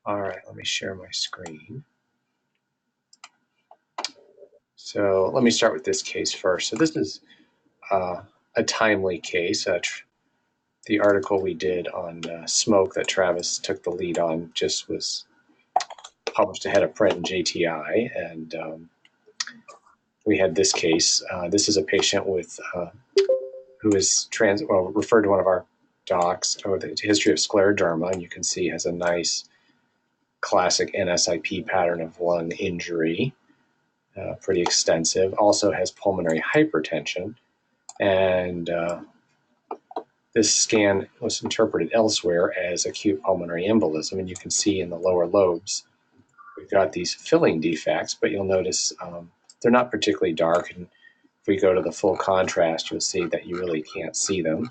All right, let me share my screen. So let me start with this case first. So this is a timely case. The article we did on smoke that Travis took the lead on just was published ahead of print in JTI, and we had this case. This is a patient with who is referred to one of our docs with a history of scleroderma, and you can see has a nice classic NSIP pattern of lung injury, pretty extensive. Also has pulmonary hypertension, and this scan was interpreted elsewhere as acute pulmonary embolism, and you can see in the lower lobes we've got these filling defects, but you'll notice they're not particularly dark, and if we go to the full contrast, you'll see that you really can't see them.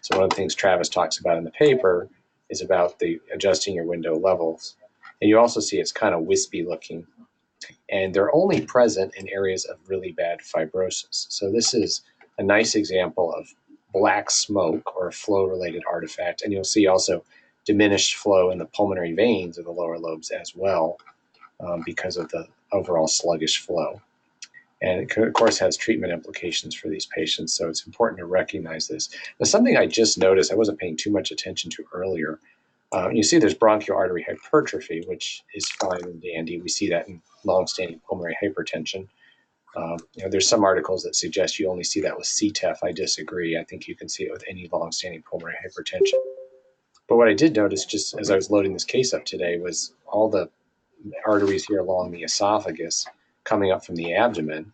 So one of the things Travis talks about in the paper is about the adjusting your window levels. And you also see it's kind of wispy looking, and they're only present in areas of really bad fibrosis. So this is a nice example of black smoke or a flow-related artifact, and you'll see also diminished flow in the pulmonary veins of the lower lobes as well because of the overall sluggish flow. And it, of course, has treatment implications for these patients, so it's important to recognize this. Now, something I just noticed I wasn't paying too much attention to earlier, you see there's bronchial artery hypertrophy, which is fine and dandy. We see that in long-standing pulmonary hypertension. There's some articles that suggest you only see that with CTEPH. I disagree. I think you can see it with any long-standing pulmonary hypertension. But what I did notice just as I was loading this case up today was all the arteries here along the esophagus coming up from the abdomen.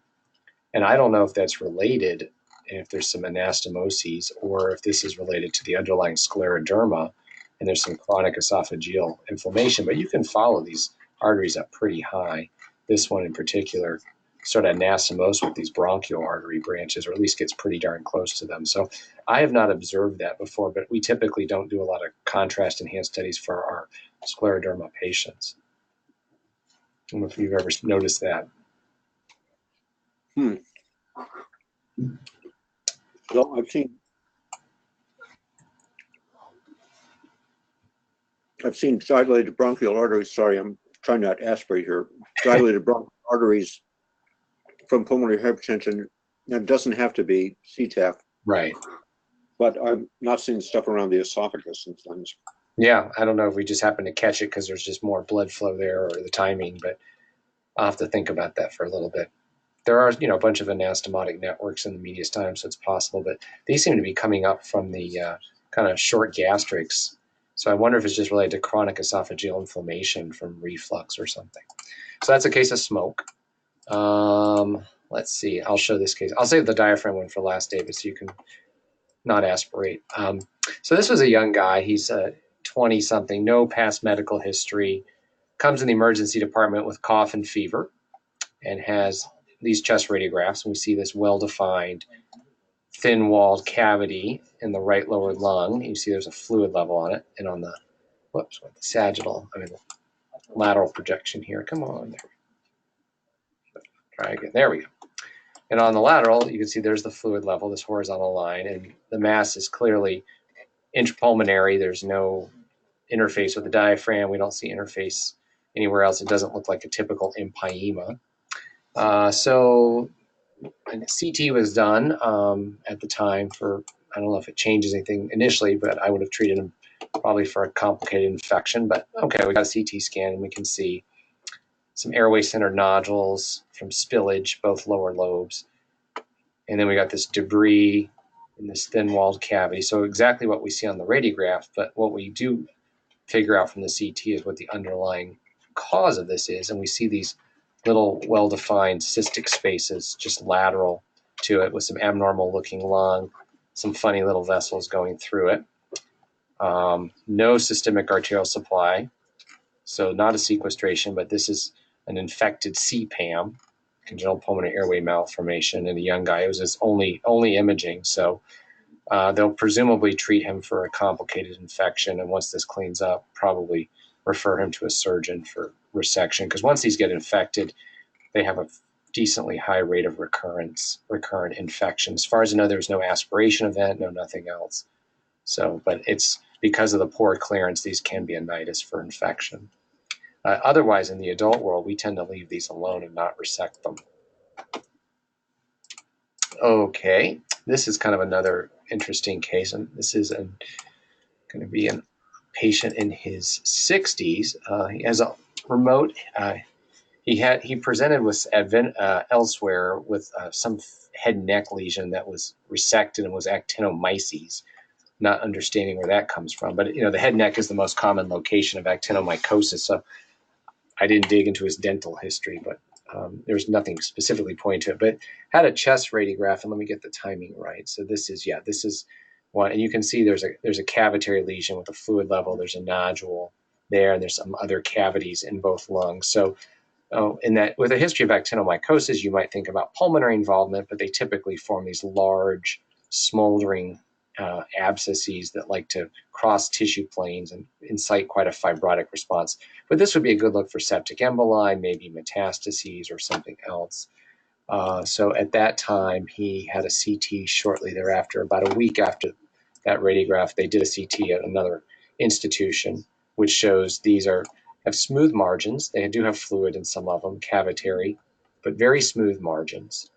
And I don't know if that's related, if there's some anastomoses, or if this is related to the underlying scleroderma, and there's some chronic esophageal inflammation. But you can follow these arteries up pretty high. This one in particular sort of anastomose with these bronchial artery branches, or at least gets pretty darn close to them. So I have not observed that before, but we typically don't do a lot of contrast-enhanced studies for our scleroderma patients. I don't know if you've ever noticed that. Well, I've seen dilated bronchial arteries. Sorry, I'm trying not to aspirate here. Dilated bronchial arteries from pulmonary hypertension. That doesn't have to be CTEPH. Right. But I'm not seeing stuff around the esophagus and things. Yeah, I don't know if we just happen to catch it because there's just more blood flow there or the timing, but I'll have to think about that for a little bit. There are, a bunch of anastomotic networks in the mediastinum, so it's possible, but they seem to be coming up from the kind of short gastrics. So I wonder if it's just related to chronic esophageal inflammation from reflux or something. So that's a case of smoke. Let's see. I'll show this case. I'll save the diaphragm one for last, David, so you can not aspirate. So this was a young guy. He's 20-something, no past medical history, comes in the emergency department with cough and fever, and has these chest radiographs. And we see this well-defined, thin-walled cavity in the right lower lung. You see there's a fluid level on it, and on the, the lateral projection here. Come on, there. Try again. There we go. And on the lateral, you can see there's the fluid level, this horizontal line, and the mass is clearly intrapulmonary. There's no interface with the diaphragm. We don't see interface anywhere else. It doesn't look like a typical empyema. So a CT was done at the time for, I don't know if it changes anything initially, but I would have treated him probably for a complicated infection. But okay, we got a CT scan, and we can see some airway-centered nodules from spillage, both lower lobes. And then we got this debris in this thin-walled cavity. So exactly what we see on the radiograph, but what we do figure out from the CT is what the underlying cause of this is. And we see these little well-defined cystic spaces just lateral to it with some abnormal-looking lung, some funny little vessels going through it. No systemic arterial supply, so not a sequestration, but this is an infected CPAM, congenital pulmonary airway malformation, in a young guy. It was his only imaging, so they'll presumably treat him for a complicated infection, and once this cleans up, probably refer him to a surgeon for resection, because once these get infected, they have a decently high rate of recurrent infection. As far as I know, there was no aspiration event, no nothing else. So, but it's because of the poor clearance, these can be a nidus for infection. Otherwise, in the adult world, we tend to leave these alone and not resect them. Okay, this is kind of another interesting case, and this is going to be a patient in his 60s. He has a remote. He presented with elsewhere with some head and neck lesion that was resected and was actinomyces. Not understanding where that comes from, but the head and neck is the most common location of actinomycosis. So I didn't dig into his dental history, but there's nothing specifically pointing to it. But had a chest radiograph, and let me get the timing right. So this is one, and you can see there's a cavitary lesion with a fluid level. There's a nodule there, and there's some other cavities in both lungs. So in that, with a history of actinomycosis, you might think about pulmonary involvement, but they typically form these large, smoldering abscesses that like to cross tissue planes and incite quite a fibrotic response. But this would be a good look for septic emboli, maybe metastases or something else. So at that time, he had a CT shortly thereafter. About a week after that radiograph, they did a CT at another institution, which shows these have smooth margins. They do have fluid in some of them, cavitary, but very smooth margins.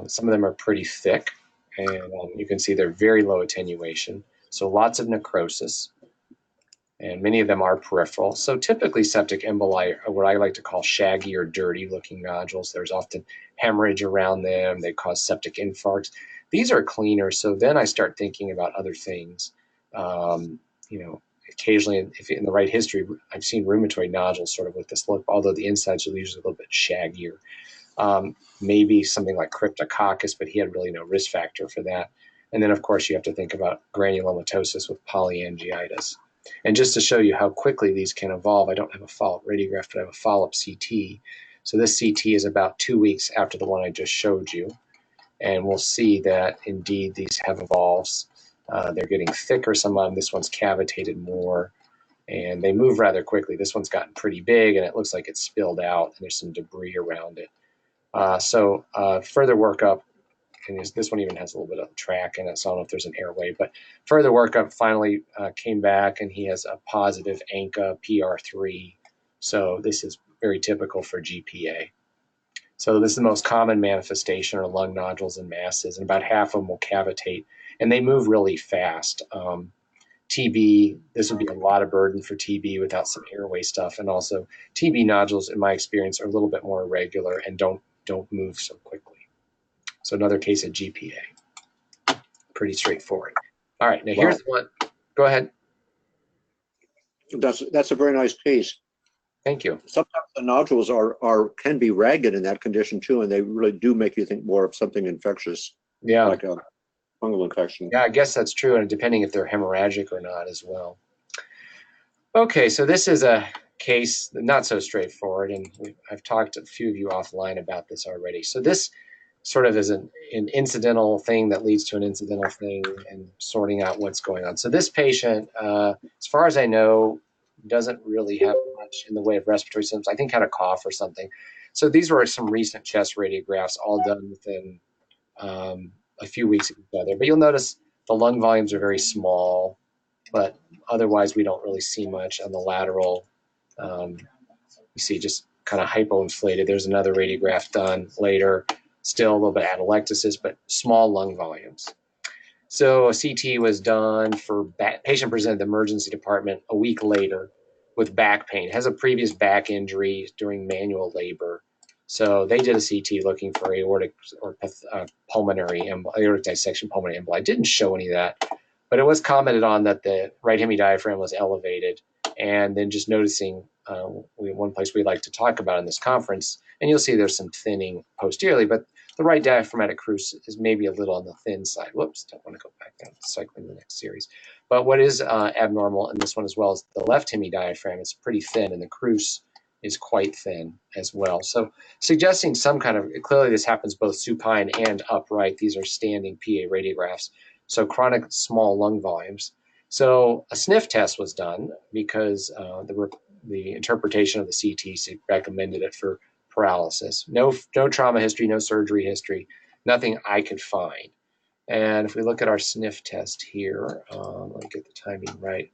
Some of them are pretty thick, and you can see they're very low attenuation. So lots of necrosis, and many of them are peripheral. So typically septic emboli are what I like to call shaggy or dirty looking nodules. There's often hemorrhage around them. They cause septic infarcts. These are cleaner. So then I start thinking about other things. Occasionally, if in the right history, I've seen rheumatoid nodules sort of with this look, although the insides are usually a little bit shaggier. Maybe something like cryptococcus, but he had really no risk factor for that. And then, of course, you have to think about granulomatosis with polyangiitis. And just to show you how quickly these can evolve, I don't have a follow-up radiograph, but I have a follow-up CT. So this CT is about 2 weeks after the one I just showed you. And we'll see that, indeed, these have evolved. They're getting thicker, some of them. This one's cavitated more, and they move rather quickly. This one's gotten pretty big, and it looks like it's spilled out, and there's some debris around it. So further workup, and this one even has a little bit of track in it, so I don't know if there's an airway, but further workup finally came back, and he has a positive ANCA PR3. So this is very typical for GPA. So this is the most common manifestation, or lung nodules and masses, and about half of them will cavitate, and they move really fast. TB, this would be a lot of burden for TB without some airway stuff, and also TB nodules, in my experience, are a little bit more irregular and don't move so quickly. So another case of GPA. Pretty straightforward. All right, now here's one. Go ahead. That's a very nice case. Thank you. Sometimes the nodules can be ragged in that condition too, and they really do make you think more of something infectious. Yeah. Like a fungal infection. Yeah, I guess that's true, and depending if they're hemorrhagic or not as well. Okay, so this is a case not so straightforward, and I've talked to a few of you offline about this already. So this sort of is an incidental thing that leads to an incidental thing, and sorting out what's going on. So this patient, as far as I know, doesn't really have much in the way of respiratory symptoms. I think had a cough or something. So these were some recent chest radiographs, all done within a few weeks of each other. But you'll notice the lung volumes are very small, but otherwise we don't really see much on the lateral. You see just kind of hypoinflated. There's another radiograph done later, still a little bit atelectasis, but small lung volumes. So a CT was done for patient presented to the emergency department a week later with back pain. Has a previous back injury during manual labor. So they did a CT looking for aortic or pulmonary aortic dissection, pulmonary emboli. Didn't show any of that, but it was commented on that the right hemidiaphragm was elevated. And then just noticing one place we like to talk about in this conference, and you'll see there's some thinning posteriorly, but the right diaphragmatic cruce is maybe a little on the thin side. Whoops, don't want to go back down, cycling the next series. But what is abnormal in this one as well is the left hemidiaphragm is pretty thin, and the cruce is quite thin as well. So suggesting some kind of, clearly this happens both supine and upright. These are standing PA radiographs. So chronic small lung volumes. So a sniff test was done because the interpretation of the CT recommended it for paralysis. No trauma history, no surgery history, nothing I could find. And if we look at our sniff test here, let me get the timing right.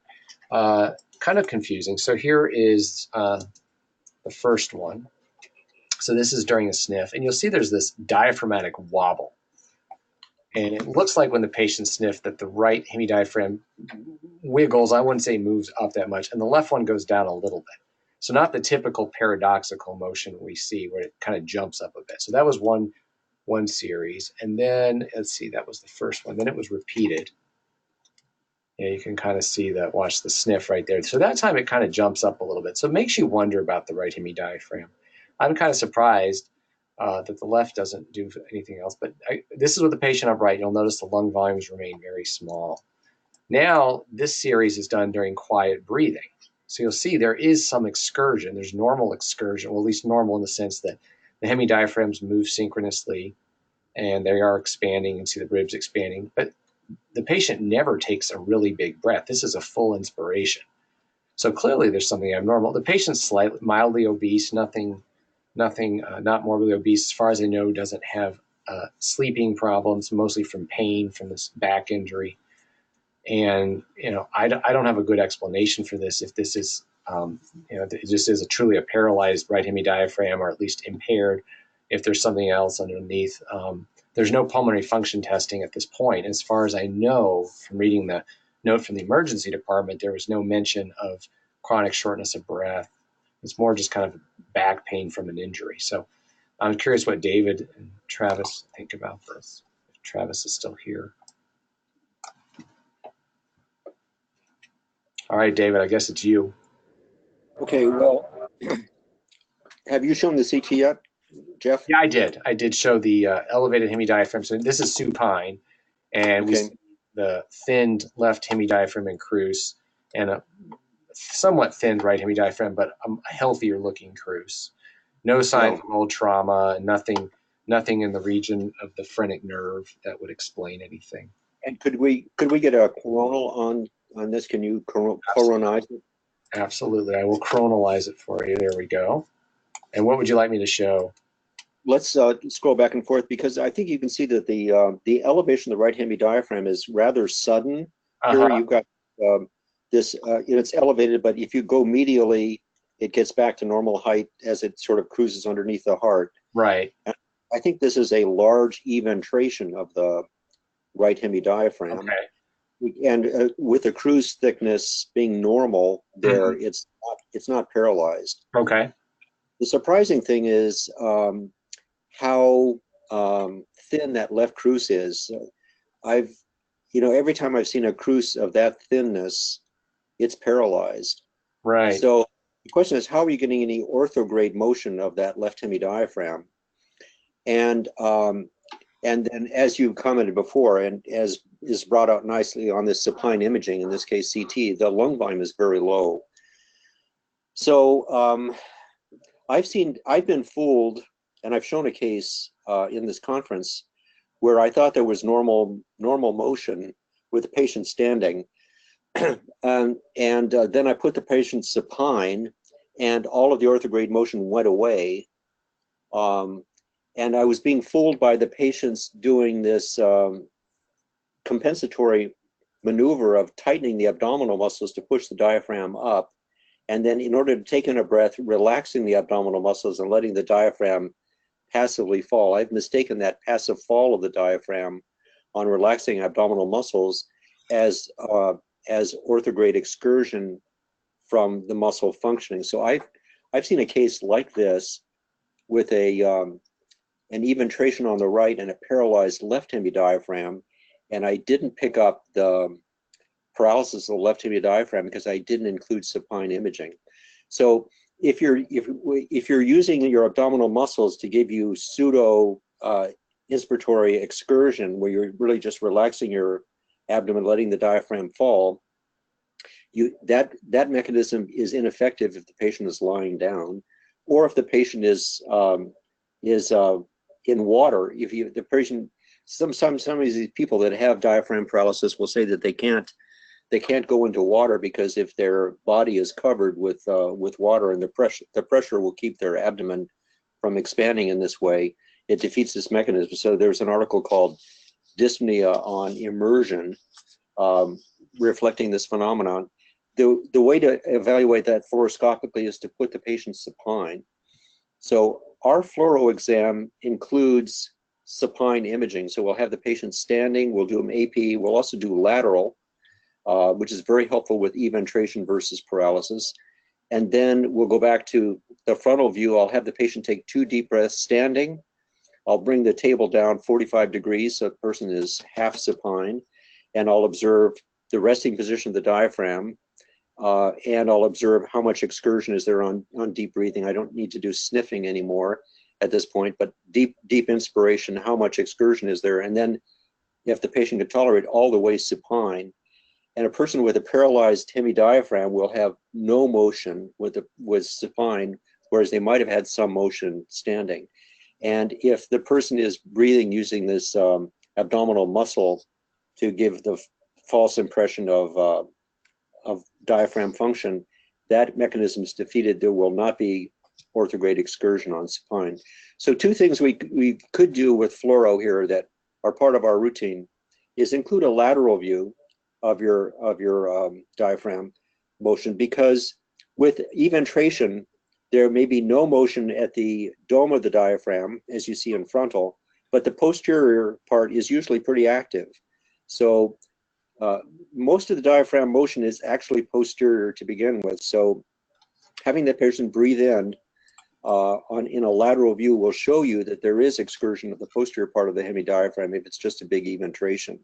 Kind of confusing. So here is the first one. So this is during a sniff, and you'll see there's this diaphragmatic wobble. And it looks like when the patient sniffed that the right hemidiaphragm wiggles, I wouldn't say moves up that much, and the left one goes down a little bit. So not the typical paradoxical motion we see where it kind of jumps up a bit. So that was one series. And then, let's see, that was the first one. Then it was repeated. Yeah, you can kind of see that, watch the sniff right there. So that time it kind of jumps up a little bit. So it makes you wonder about the right hemidiaphragm. I'm kind of surprised that the left doesn't do anything else. But this is with the patient upright. You'll notice the lung volumes remain very small. Now, this series is done during quiet breathing. So you'll see there is some excursion. There's normal excursion, well, at least normal in the sense that the hemidiaphragms move synchronously and they are expanding. You can see the ribs expanding. But the patient never takes a really big breath. This is a full inspiration. So clearly there's something abnormal. The patient's slightly mildly obese, not morbidly obese. As far as I know, doesn't have sleeping problems, mostly from pain from this back injury. And, I don't have a good explanation for this. If this is, it just is truly a paralyzed right hemidiaphragm, or at least impaired, if there's something else underneath. There's no pulmonary function testing at this point. As far as I know, from reading the note from the emergency department, there was no mention of chronic shortness of breath. It's more just kind of back pain from an injury. So I'm curious what David and Travis think about this, if Travis is still here. All right, David, I guess it's you. Okay, well, have you shown the CT yet, Jeff? Yeah, I did. I did show the elevated hemidiaphragm. So this is supine, and we see the thinned left hemidiaphragm and cruce, and a somewhat thinned right hemidiaphragm, but a healthier looking cruce. No sign of old trauma, nothing in the region of the phrenic nerve that would explain anything. And could we get a coronal on this? Can you coronize it? Absolutely. I will coronalize it for you. There we go. And what would you like me to show? Let's scroll back and forth, because I think you can see that the elevation of the right hemidiaphragm is rather sudden. Here you've got this, it's elevated, but if you go medially, it gets back to normal height as it sort of cruises underneath the heart. Right. And I think this is a large eventration of the right hemidiaphragm. Okay. And with the cruise thickness being normal there, it's not paralyzed. Okay. The surprising thing is how thin that left cruce is. Every time I've seen a cruce of that thinness, it's paralyzed. Right. So the question is, how are you getting any orthograde motion of that left hemidiaphragm? And then, as you commented before, and as is brought out nicely on this supine imaging, in this case CT, the lung volume is very low. So I've been fooled, and I've shown a case in this conference where I thought there was normal motion with the patient standing, and then I put the patient supine, and all of the orthograde motion went away. And I was being fooled by the patients doing this compensatory maneuver of tightening the abdominal muscles to push the diaphragm up. And then, in order to take in a breath, relaxing the abdominal muscles and letting the diaphragm passively fall. I've mistaken that passive fall of the diaphragm on relaxing abdominal muscles as orthograde excursion from the muscle functioning. So I've seen a case like this with an eventration on the right and a paralyzed left hemidiaphragm, and I didn't pick up the paralysis of the left hemidiaphragm because I didn't include supine imaging. So if you're using your abdominal muscles to give you pseudo inspiratory excursion, where you're really just relaxing your abdomen, letting the diaphragm fall, that mechanism is ineffective if the patient is lying down, or if the patient is in water. If the patient, some of these people that have diaphragm paralysis will say that they can't go into water because if their body is covered with water, and the pressure will keep their abdomen from expanding in this way, it defeats this mechanism. So there's an article called dyspnea on immersion, reflecting this phenomenon. The way to evaluate that fluoroscopically is to put the patient supine. So our fluoro exam includes supine imaging. So we'll have the patient standing, we'll do them AP, we'll also do lateral, which is very helpful with eventration versus paralysis. And then we'll go back to the frontal view. I'll have the patient take 2 deep breaths standing. I'll bring the table down 45 degrees so the person is half supine, and I'll observe the resting position of the diaphragm, and I'll observe how much excursion is there on deep breathing. I don't need to do sniffing anymore at this point, but deep inspiration, how much excursion is there? And then if the patient can tolerate, all the way supine. And a person with a paralyzed hemidiaphragm will have no motion with supine, whereas they might have had some motion standing. And if the person is breathing using this abdominal muscle to give the false impression of diaphragm function, that mechanism is defeated. There will not be orthograde excursion on supine. So 2 things we could do with fluoro here that are part of our routine is include a lateral view of your diaphragm motion, because with eventration, there may be no motion at the dome of the diaphragm, as you see in frontal, but the posterior part is usually pretty active. So most of the diaphragm motion is actually posterior to begin with. So having the patient breathe in a lateral view will show you that there is excursion of the posterior part of the hemidiaphragm if it's just a big eventration.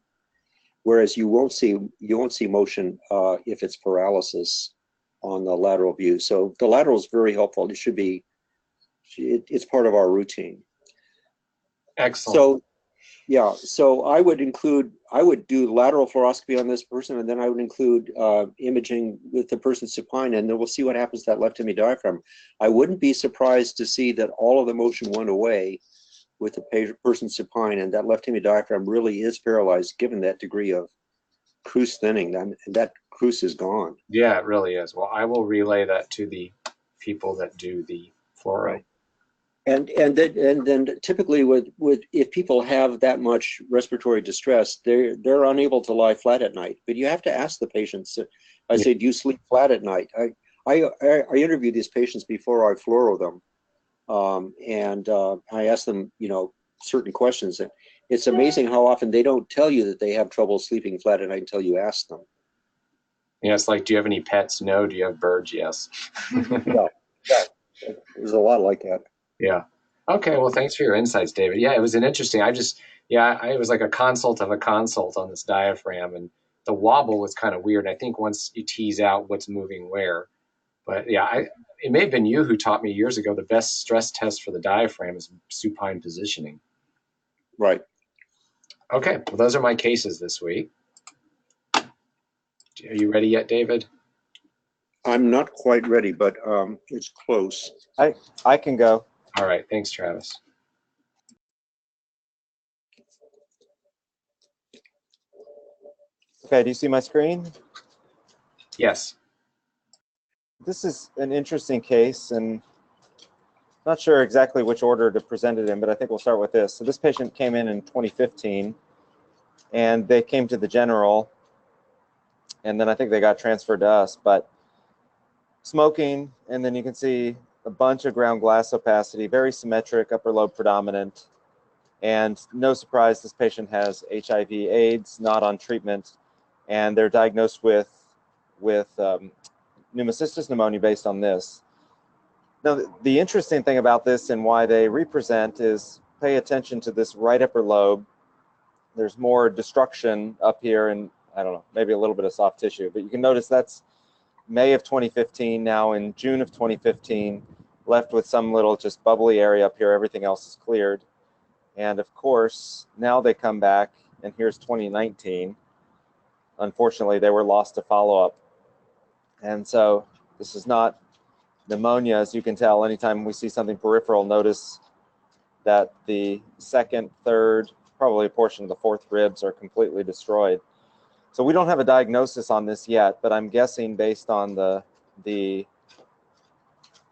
Whereas you won't see motion if it's paralysis on the lateral view. So the lateral is very helpful. It should be, it's part of our routine. Excellent. So yeah, so I would do lateral fluoroscopy on this person, and then I would include imaging with the person supine, and then we'll see what happens to that left hemidiaphragm. I wouldn't be surprised to see that all of the motion went away with the person supine, and that left hemidiaphragm really is paralyzed given that degree of crus thinning, and that crus is gone. Yeah, it really is. Well, I will relay that to the people that do the fluoro. Right. And then typically with if people have that much respiratory distress, they're unable to lie flat at night. But you have to ask the patients. I say, do you sleep flat at night? I interview these patients before I fluoro them, and I ask them, certain questions. And it's amazing how often they don't tell you that they have trouble sleeping flat at night until you ask them. Yeah, it's like, do you have any pets? No. Do you have birds? Yes. Yeah. There's a lot like that. Yeah. Okay. Well, thanks for your insights, David. Yeah, it was an interesting. I was like a consult of a consult on this diaphragm, and the wobble was kind of weird. I think once you tease out what's moving where, but yeah, it may have been you who taught me years ago the best stress test for the diaphragm is supine positioning. Right. Okay. Well, those are my cases this week. Are you ready yet, David? I'm not quite ready, but it's close. I can go. All right. Thanks, Travis. Okay, do you see my screen? Yes. This is an interesting case, and not sure exactly which order to present it in, but I think we'll start with this. So this patient came in 2015, and they came to the general, and then I think they got transferred to us, but smoking, and then you can see a bunch of ground glass opacity, very symmetric, upper lobe predominant, and no surprise, this patient has HIV AIDS, not on treatment, and they're diagnosed with pneumocystis pneumonia based on this. Now, the interesting thing about this and why they represent is pay attention to this right upper lobe. There's more destruction up here, and I don't know, maybe a little bit of soft tissue, but you can notice that's May of 2015. Now in June of 2015, left with some little just bubbly area up here. Everything else is cleared. And of course, now they come back, and here's 2019. Unfortunately, they were lost to follow-up. And so this is not pneumonia, as you can tell. Anytime we see something peripheral, notice that the second, third, probably a portion of the fourth ribs are completely destroyed. So we don't have a diagnosis on this yet, but I'm guessing based on the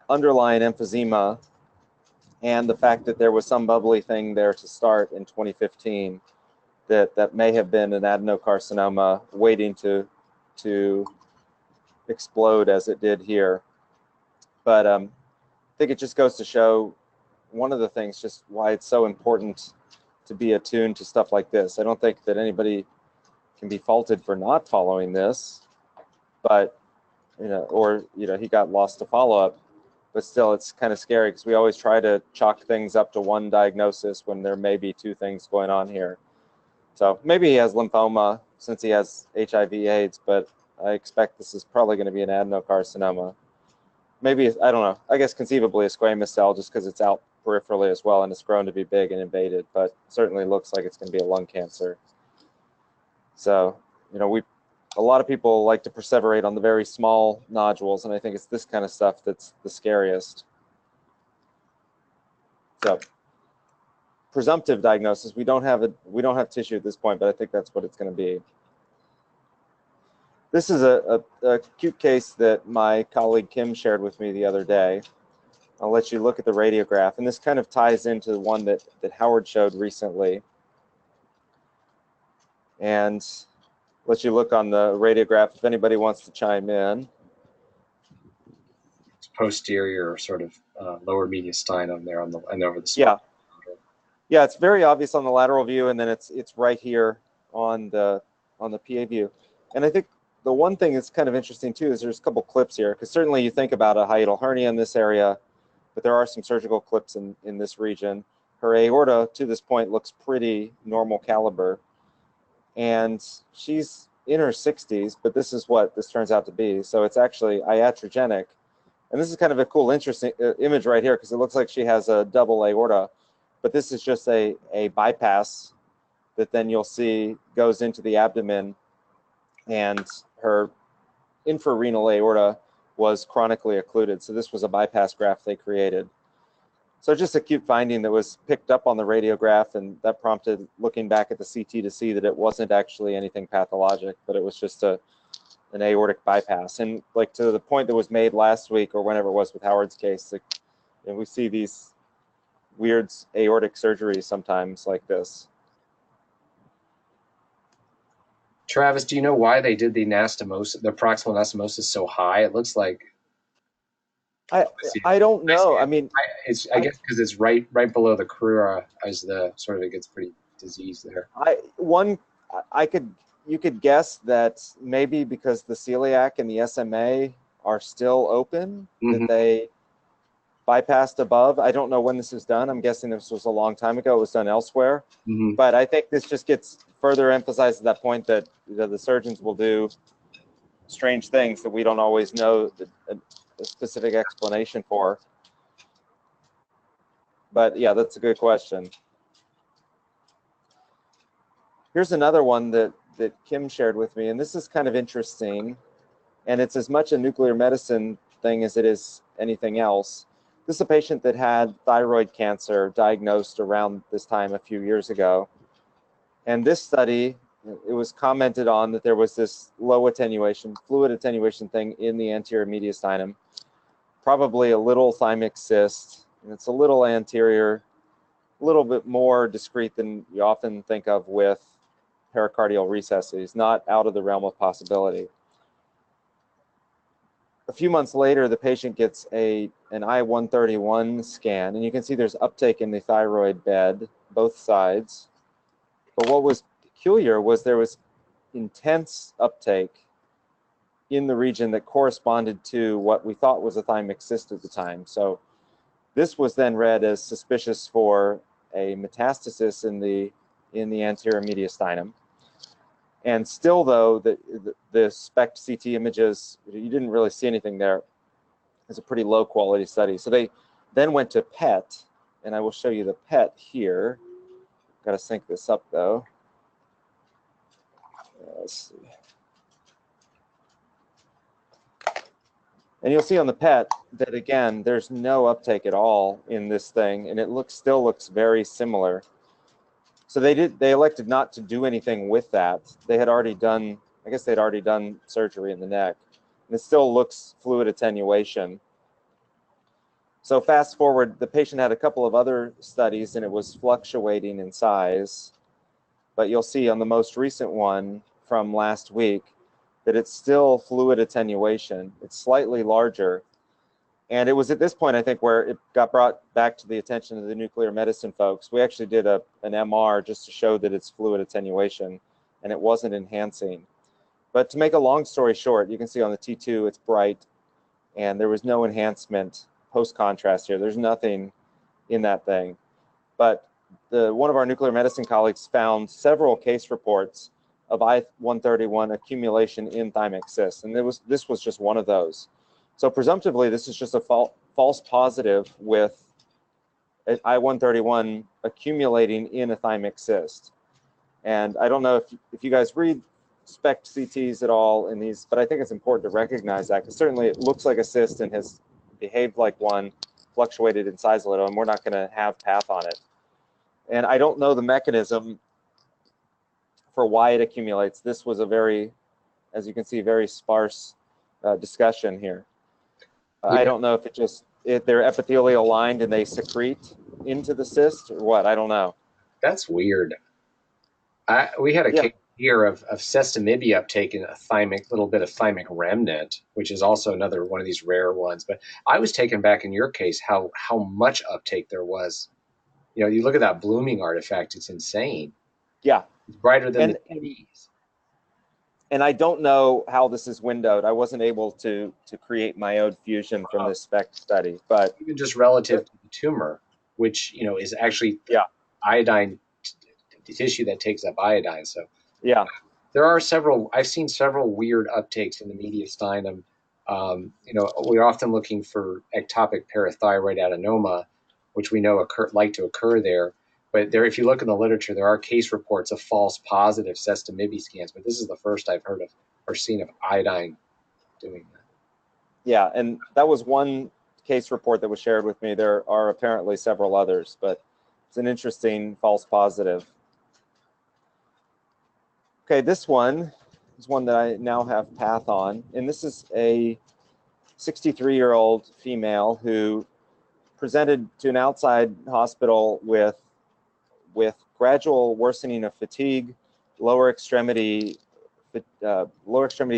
underlying emphysema and the fact that there was some bubbly thing there to start in 2015, that may have been an adenocarcinoma waiting to explode as it did here. But I think it just goes to show one of the things, just why it's so important to be attuned to stuff like this. I don't think that anybody can be faulted for not following this, but or he got lost to follow-up. But still, it's kind of scary because we always try to chalk things up to one diagnosis when there may be two things going on here. So maybe he has lymphoma since he has HIV/AIDS, but I expect this is probably going to be an adenocarcinoma. Maybe, I don't know, I guess conceivably a squamous cell just because it's out peripherally as well and it's grown to be big and invaded, but certainly looks like it's going to be a lung cancer. So, a lot of people like to perseverate on the very small nodules, and I think it's this kind of stuff that's the scariest. So, presumptive diagnosis, we don't have tissue at this point, but I think that's what it's going to be. This is a acute case that my colleague Kim shared with me the other day. I'll let you look at the radiograph, and this kind of ties into the one that Howard showed recently. And let you look on the radiograph if anybody wants to chime in. It's posterior, sort of lower mediastinum there on the and over the spine. Yeah. Yeah, it's very obvious on the lateral view, and then it's right here on the PA view. And I think the one thing that's kind of interesting too is there's a couple clips here, because certainly you think about a hiatal hernia in this area, but there are some surgical clips in this region. Her aorta to this point looks pretty normal caliber. And she's in her 60s, but this is what this turns out to be. So it's actually iatrogenic. And this is kind of a cool, interesting image right here, because it looks like she has a double aorta. But this is just a bypass that then you'll see goes into the abdomen, and her infrarenal aorta was chronically occluded. So this was a bypass graft they created. So just a cute finding that was picked up on the radiograph, and that prompted looking back at the CT to see that it wasn't actually anything pathologic, but it was just an aortic bypass. And like to the point that was made last week or whenever it was with Howard's case, and we see these weird aortic surgeries sometimes like this. Travis, do you know why they did the anastomosis, the proximal anastomosis so high? It looks like I don't know. I mean, I guess because it's right below the crura as the sort of it gets pretty diseased there. You could guess that maybe because the celiac and the SMA are still open, that they bypassed above. I don't know when this is done. I'm guessing this was a long time ago. It was done elsewhere. But I think this just gets further emphasized at that point that the surgeons will do strange things that we don't always know a specific explanation for. But yeah, that's a good question. Here's another one that Kim shared with me, and this is kind of interesting, and it's as much a nuclear medicine thing as it is anything else. This is a patient that had thyroid cancer diagnosed around this time a few years ago. And this study, it was commented on that there was this low attenuation, fluid attenuation thing in the anterior mediastinum, probably a little thymic cyst, and it's a little anterior, a little bit more discrete than you often think of with pericardial recesses, not out of the realm of possibility. A few months later, the patient gets an I-131 scan, and you can see there's uptake in the thyroid bed, both sides. But what was peculiar was there was intense uptake in the region that corresponded to what we thought was a thymic cyst at the time. So this was then read as suspicious for a metastasis in the anterior mediastinum. And still, though, the SPECT CT images, you didn't really see anything there. It's a pretty low quality study. So they then went to PET, and I will show you the PET here. Got to sync this up, though. Let's see. And you'll see on the PET that, again, there's no uptake at all in this thing, and it still looks very similar. So they elected not to do anything with that. They had already done, I guess they'd already done surgery in the neck. And it still looks fluid attenuation. So fast forward, the patient had a couple of other studies, and it was fluctuating in size. but you'll see on the most recent one from last week that it's still fluid attenuation. It's slightly larger. And it was at this point, I think, where it got brought back to the attention of the nuclear medicine folks. We actually did an MR just to show that it's fluid attenuation and it wasn't enhancing. But to make a long story short, you can see on the T2, it's bright and there was no enhancement post-contrast here. There's nothing in that thing. But one of our nuclear medicine colleagues found several case reports of I-131 accumulation in thymic cysts, and this was just one of those. So presumptively, this is just a false positive with I-131 accumulating in a thymic cyst. And I don't know if you guys read SPECT CTs at all in these, but I think it's important to recognize that, because certainly it looks like a cyst and has behaved like one, fluctuated in size a little, and we're not going to have path on it. And I don't know the mechanism for why it accumulates. This was a very, as you can see, very sparse discussion here. Yeah. I don't know if they're epithelial aligned and they secrete into the cyst or what. I don't know. That's weird. We had a case here of sestamibia uptake in a little bit of thymic remnant, which is also another one of these rare ones. But I was taken back in your case how much uptake there was. You know, you look at that blooming artifact; it's insane. Yeah, it's brighter than the TVs. And I don't know how this is windowed. I wasn't able to create myode fusion from this SPECT study, but even just relative to the tumor, which is actually iodine tissue that takes up iodine. So yeah, there are several. I've seen several weird uptakes in the mediastinum. We're often looking for ectopic parathyroid adenoma, which we know like to occur there. But if you look in the literature, there are case reports of false positive sestamibia scans. But this is the first I've heard of or seen of iodine doing that. Yeah, and that was one case report that was shared with me. There are apparently several others, but it's an interesting false positive. Okay, this one is one that I now have path on, and this is a 63-year-old female who presented to an outside hospital with gradual worsening of fatigue, lower extremity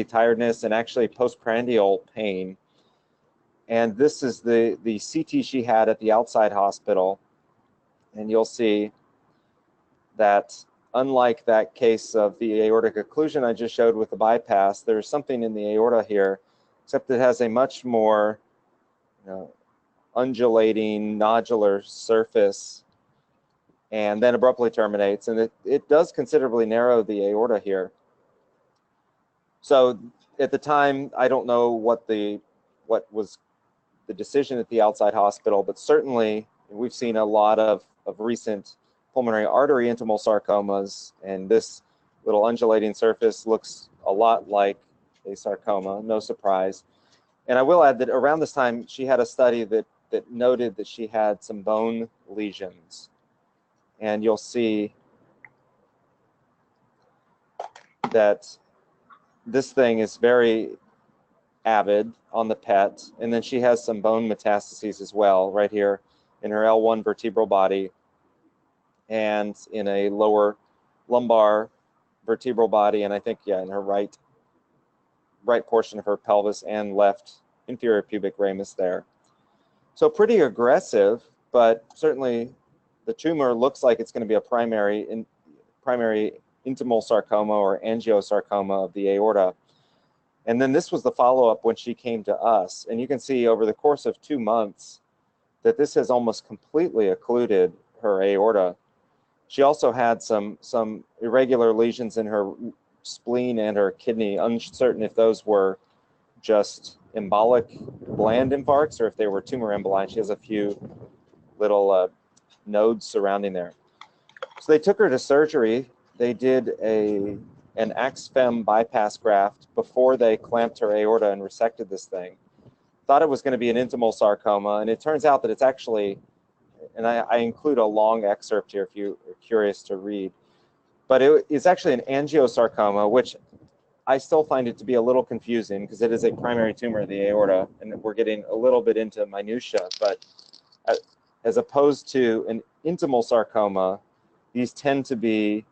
tiredness, and actually postprandial pain. And this is the CT she had at the outside hospital. And you'll see that unlike that case of the aortic occlusion I just showed with the bypass, there's something in the aorta here, except it has a much more undulating nodular surface and then abruptly terminates. And it does considerably narrow the aorta here. So at the time, I don't know what was the decision at the outside hospital, but certainly we've seen a lot of recent pulmonary artery intimal sarcomas, and this little undulating surface looks a lot like a sarcoma, no surprise. And I will add that around this time, she had a study that noted that she had some bone lesions. And you'll see that this thing is very avid on the PET, and then she has some bone metastases as well, right here in her L1 vertebral body and in a lower lumbar vertebral body, and I think, in her right portion of her pelvis and left inferior pubic ramus there. So pretty aggressive, but certainly the tumor looks like it's going to be a primary intimal sarcoma or angiosarcoma of the aorta. And then this was the follow-up when she came to us. And you can see over the course of 2 months that this has almost completely occluded her aorta. She also had some irregular lesions in her spleen and her kidney, uncertain if those were just embolic bland infarcts or if they were tumor emboli. She has a few little nodes surrounding there. So they took her to surgery. They did an AXFEM bypass graft before they clamped her aorta and resected this thing. Thought it was going to be an intimal sarcoma, and it turns out that it's actually, and I include a long excerpt here if you are curious to read, but it is actually an angiosarcoma, which I still find it to be a little confusing because it is a primary tumor of the aorta, and we're getting a little bit into minutia, but as opposed to an intimal sarcoma, these tend to be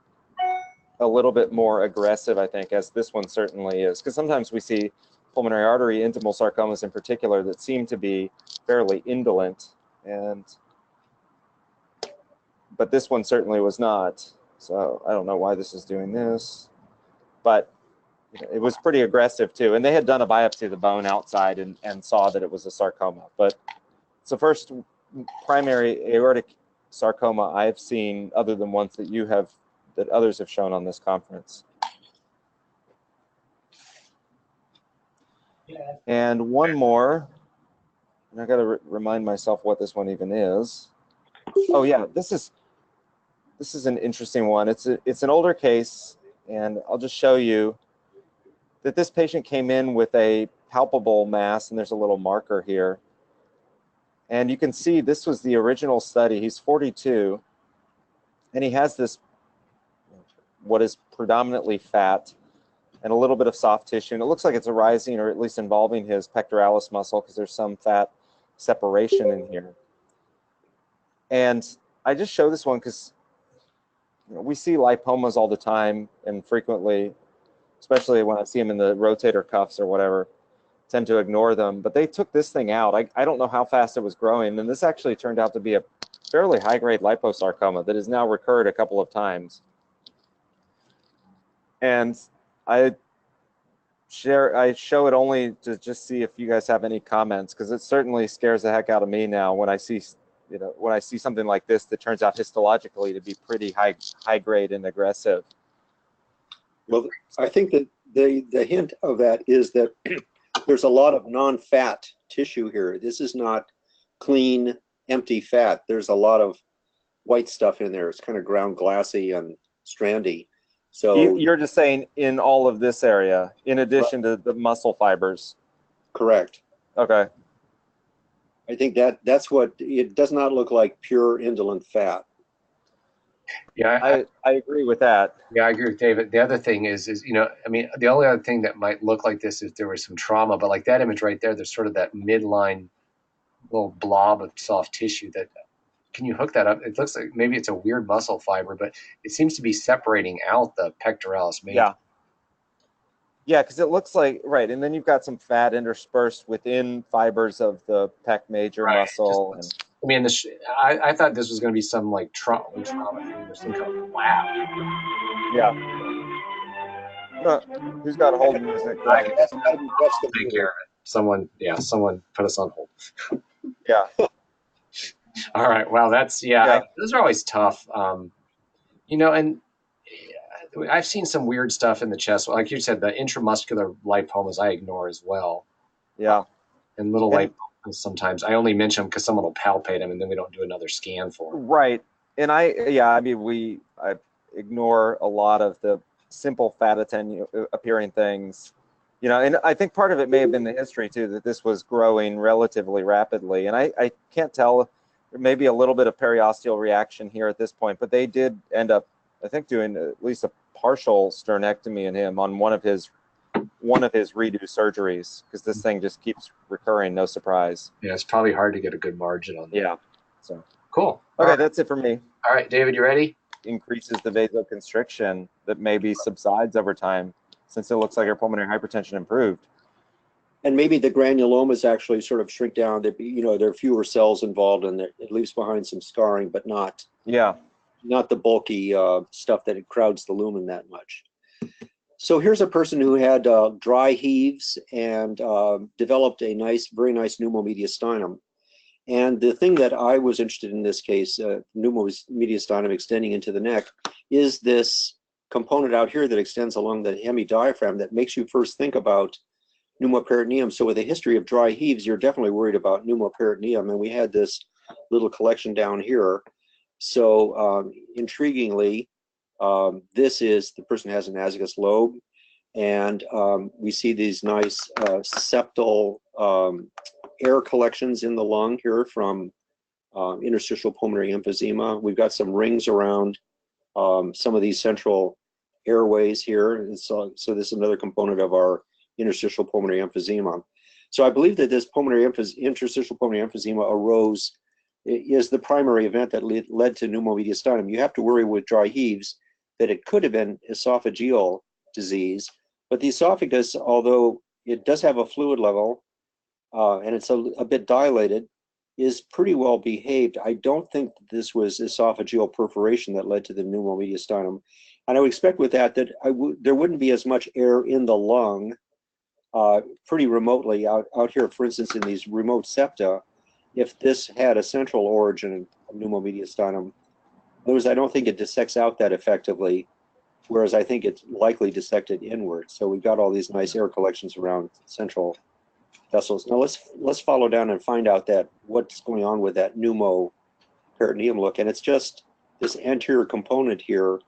a little bit more aggressive, I think, as this one certainly is. Because sometimes we see pulmonary artery intimal sarcomas in particular that seem to be fairly indolent, but this one certainly was not. So I don't know why this is doing this, but it was pretty aggressive too. And they had done a biopsy of the bone outside and saw that it was a sarcoma. But it's the first primary aortic sarcoma I've seen, other than ones that others have shown on this conference. And one more, and I got to remind myself what this one even is. Oh yeah, this is an interesting one. It's an older case, and I'll just show you that this patient came in with a palpable mass, and there's a little marker here. And you can see this was the original study. He's 42, and he has this, what is predominantly fat and a little bit of soft tissue. And it looks like it's arising, or at least involving, his pectoralis muscle, because there's some fat separation in here. And I just show this one because we see lipomas all the time, and frequently, especially when I see them in the rotator cuffs or whatever, tend to ignore them. But they took this thing out. I don't know how fast it was growing, and this actually turned out to be a fairly high-grade liposarcoma that has now recurred a couple of times. And I show it only to just see if you guys have any comments, because it certainly scares the heck out of me now when I see, when I see something like this that turns out histologically to be pretty high grade and aggressive. Well, I think that the hint of that is that there's a lot of non-fat tissue here. This is not clean, empty fat. There's a lot of white stuff in there. It's kind of ground glassy and strandy. So you're just saying in all of this area, in addition to the muscle fibers. Correct. Okay. I think that's what it does not look like pure indolent fat. Yeah, I agree with that. Yeah, I agree with David. The other thing is I mean, the only other thing that might look like this is there was some trauma, but like that image right there, there's sort of that midline little blob of soft tissue that, can you hook that up? It looks like maybe it's a weird muscle fiber, but it seems to be separating out the pectoralis major. Yeah. Yeah, because it looks like, right, and then you've got some fat interspersed within fibers of the pec major muscle. I mean, I thought this was going to be some like trauma thing or some kind of lab. Yeah. Who's got hold music? That's the Take care of it. Someone put us on hold. Yeah. All right. Well, those are always tough. And I've seen some weird stuff in the chest. Like you said, the intramuscular lipomas I ignore as well. Yeah. And little lipomas sometimes. I only mention them because someone will palpate them, and then we don't do another scan for them. Right. And I ignore a lot of the simple fat appearing things. And I think part of it may have been the history too, that this was growing relatively rapidly. And I can't tell, there may be a little bit of periosteal reaction here at this point, but they did end up, I think, doing at least a partial sternectomy in him on one of his redo surgeries, because this thing just keeps recurring, no surprise. Yeah, it's probably hard to get a good margin on that. Yeah. So cool. Okay, that's it for me. All right, David, you ready? Increases the vasoconstriction that maybe subsides over time, since it looks like your pulmonary hypertension improved. And maybe the granulomas actually sort of shrink down. There are fewer cells involved, and it leaves behind some scarring, but not the bulky stuff that it crowds the lumen that much. So here's a person who had dry heaves and developed a very nice pneumomediastinum. And the thing that I was interested in this case, pneumomediastinum extending into the neck, is this component out here that extends along the hemidiaphragm that makes you first think about pneumoperitoneum. So with a history of dry heaves, you're definitely worried about pneumoperitoneum. And we had this little collection down here. So intriguingly, the person has an azygous lobe, and we see these nice septal air collections in the lung here from interstitial pulmonary emphysema. We've got some rings around some of these central airways here, and so this is another component of our interstitial pulmonary emphysema. So I believe that this interstitial pulmonary emphysema is the primary event that led to pneumomediastinum. You have to worry with dry heaves that it could have been esophageal disease. But the esophagus, although it does have a fluid level and it's a bit dilated, is pretty well behaved. I don't think that this was esophageal perforation that led to the pneumomediastinum. And I would expect with that there wouldn't be as much air in the lung pretty remotely out here, for instance, in these remote septa, if this had a central origin of pneumomediastinum. In other words, I don't think it dissects out that effectively, whereas I think it's likely dissected inward. So we've got all these nice air collections around central vessels. Now let's follow down and find out that what's going on with that pneumoperitoneum look. And it's just this anterior component here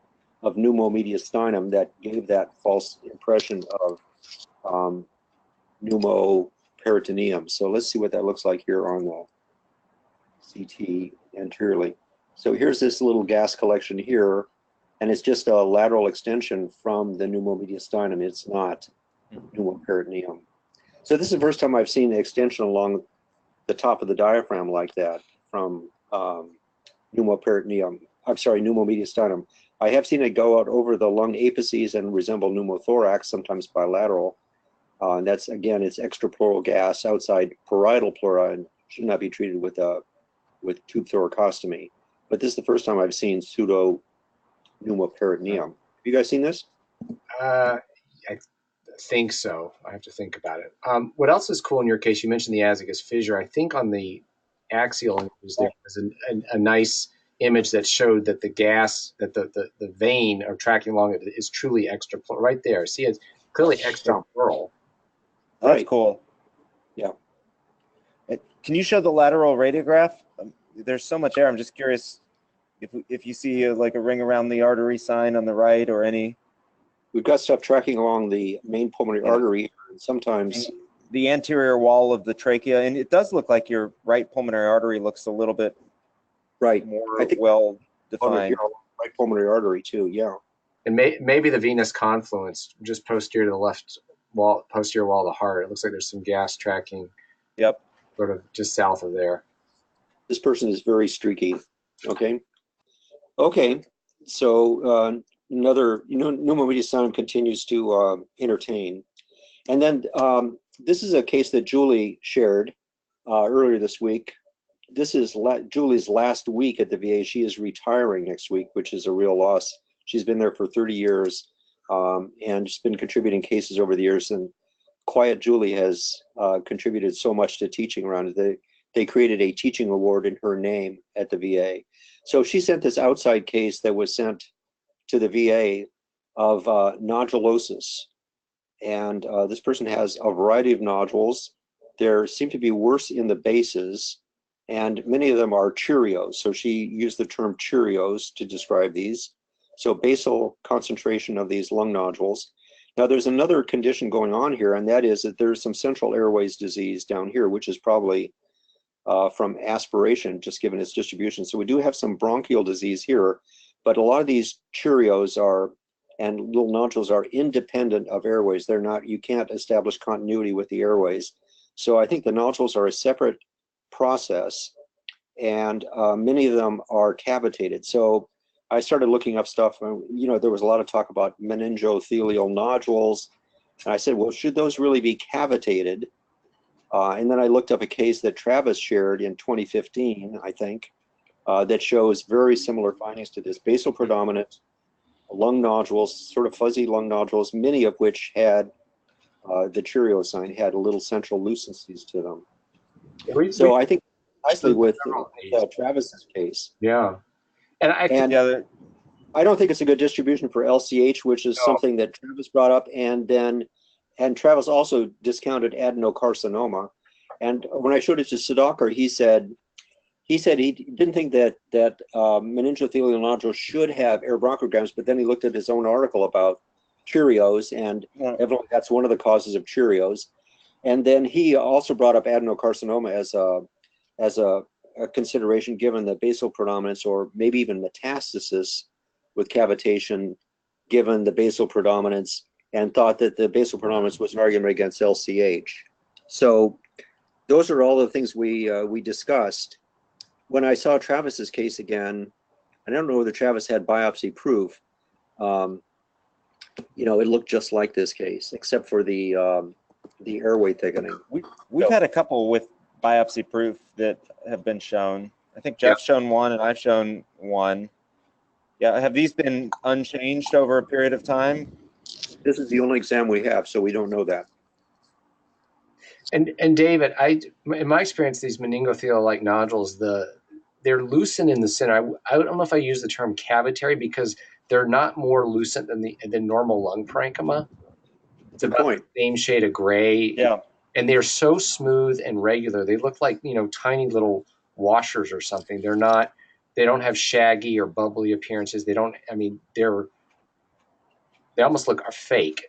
of pneumomediastinum that gave that false impression of pneumoperitoneum. So let's see what that looks like here on the CT anteriorly. So here's this little gas collection here, and it's just a lateral extension from the pneumomediastinum. It's not pneumoperitoneum. So this is the first time I've seen the extension along the top of the diaphragm like that from pneumomediastinum. I have seen it go out over the lung apices and resemble pneumothorax, sometimes bilateral. And that's, again, it's extrapleural gas outside parietal pleura and should not be treated with tube thoracostomy. But this is the first time I've seen pseudo pneumoperitoneum. Have you guys seen this? I think so. I have to think about it. What else is cool in your case? You mentioned the azygous fissure. I think on the axial images there was a nice image that showed that the gas, that the vein or tracking along it is truly extrapleural. Right there. See, it's clearly extrapleural. That's cool. Yeah. Can you show the lateral radiograph? There's so much air. I'm just curious if you see like a ring around the artery sign on the right or any. We've got stuff tracking along the main pulmonary artery, and sometimes the anterior wall of the trachea, and it does look like your right pulmonary artery looks a little bit more well defined. Right pulmonary artery too, yeah. And maybe the venous confluence just posterior to the left wall, posterior wall of the heart. It looks like there's some gas tracking. Yep. Sort of just south of there. This person is very streaky. Okay. Okay. So another, pneumomediastinum continues to entertain. And then this is a case that Julie shared earlier this week. This is Julie's last week at the VA. She is retiring next week, which is a real loss. She's been there for 30 years and she's been contributing cases over the years. And Quiet Julie has contributed so much to teaching around it. They created a teaching award in her name at the VA. So she sent this outside case that was sent to the VA of nodulosis. And this person has a variety of nodules. There seem to be worse in the bases, and many of them are Cheerios. So she used the term Cheerios to describe these. So basal concentration of these lung nodules. Now there's another condition going on here, and that is that there's some central airways disease down here, which is probably from aspiration, just given its distribution. So we do have some bronchial disease here, but a lot of these Cheerios and little nodules are independent of airways. They're not, you can't establish continuity with the airways. So I think the nodules are a separate process, and many of them are cavitated. So I started looking up stuff, and there was a lot of talk about meningothelial nodules, and I said, well, should those really be cavitated? And then I looked up a case that Travis shared in 2015, I think, that shows very similar findings to this. Basal predominant lung nodules, sort of fuzzy lung nodules, many of which had the Cheerio sign, had a little central lucencies to them. So I think nicely with Travis's case. Yeah. And I don't think it's a good distribution for LCH, which is something that Travis brought up, and Travis also discounted adenocarcinoma. And when I showed it to Sudhakar, he said he didn't think that meningothelial nodules should have air bronchograms, but then he looked at his own article about Cheerios, and evidently that's one of the causes of Cheerios. And then he also brought up adenocarcinoma as a consideration given the basal predominance, or maybe even metastasis with cavitation given the basal predominance, and thought that the basal predominance was an argument against LCH. So those are all the things we discussed. When I saw Travis's case again, I don't know whether Travis had biopsy proof, you know, it looked just like this case, except for the airway thickening. We've had a couple with biopsy proof that have been shown. I think Jeff's shown one and I've shown one. Yeah, have these been unchanged over a period of time? This is the only exam we have, so we don't know that. And David, in my experience, these meningothelial-like nodules, they're lucent in the center. I don't know if I use the term cavitary because they're not more lucent than normal lung parenchyma. It's Good about point. the same shade of gray. Yeah. And they're so smooth and regular. They look like, you know, tiny little washers or something. They don't have shaggy or bubbly appearances. They almost look fake.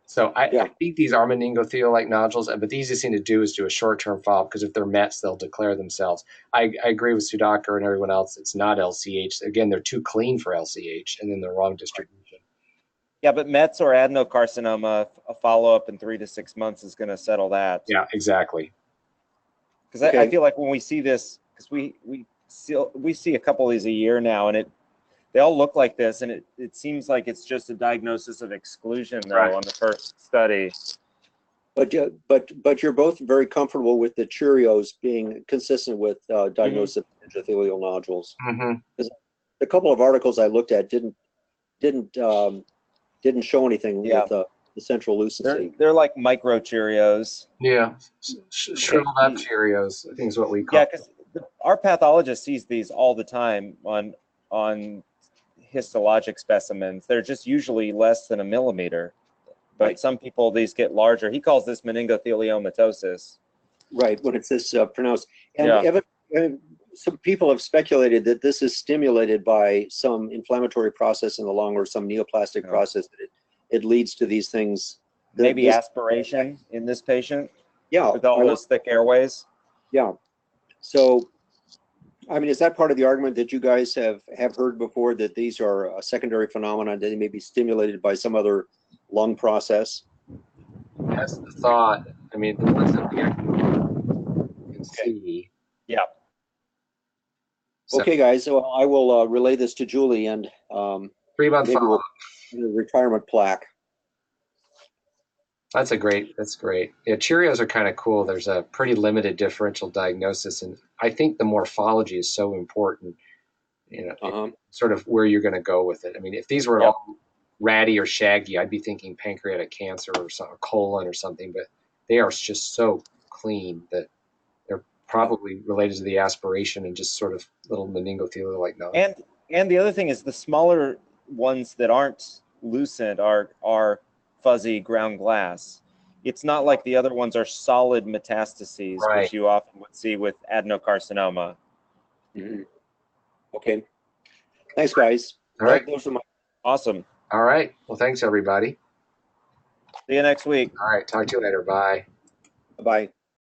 So I think these are meningothelial-like nodules, but the easiest thing to do is do a short-term follow-up because if they're Mets, they'll declare themselves. I agree with Sudhakar and everyone else. It's not LCH. Again, they're too clean for LCH, and then the wrong distribution. Yeah, but Mets or adenocarcinoma, a follow-up in 3 to 6 months is going to settle that. Yeah, exactly. Because I feel like when we see this, because we see a couple of these a year now, and they all look like this, and it seems like it's just a diagnosis of exclusion, though, on the first study. But you're both very comfortable with the Cheerios being consistent with diagnosis of meningothelial nodules. Because a couple of articles I looked at didn't show anything with the central lucency. They're like micro Cheerios. Yeah, shriveled up Cheerios, I think is what we call. Yeah, because our pathologist sees these all the time on histologic specimens. They're just usually less than a millimeter, but some people, these get larger. He calls this meningotheliomatosis. Right, when it's this pronounced. And some people have speculated that this is stimulated by some inflammatory process in the lung or some neoplastic process that it leads to these things. Maybe aspiration in this patient? Yeah. With all those thick airways? Yeah. So, I mean, is that part of the argument that you guys have heard before, that these are a secondary phenomenon, that they may be stimulated by some other lung process? That's the thought. I mean, the ones that we can see. Yeah. So, okay, guys. So I will relay this to Julie and 3-month follow-up. The retirement plaque. That's great. Yeah, Cheerios are kind of cool. There's a pretty limited differential diagnosis, and I think the morphology is so important. You know, sort of where you're going to go with it. I mean, if these were all ratty or shaggy, I'd be thinking pancreatic cancer or colon or something. But they are just so clean that they're probably related to the aspiration and just sort of little meningothelial-like nodules. And the other thing is the smaller ones that aren't lucent are fuzzy ground glass. It's not like the other ones are solid metastases, which you often would see with adenocarcinoma. Okay. Thanks, guys. All right. Awesome. All right. Well, thanks, everybody. See you next week. All right. Talk to you later. Bye. Bye.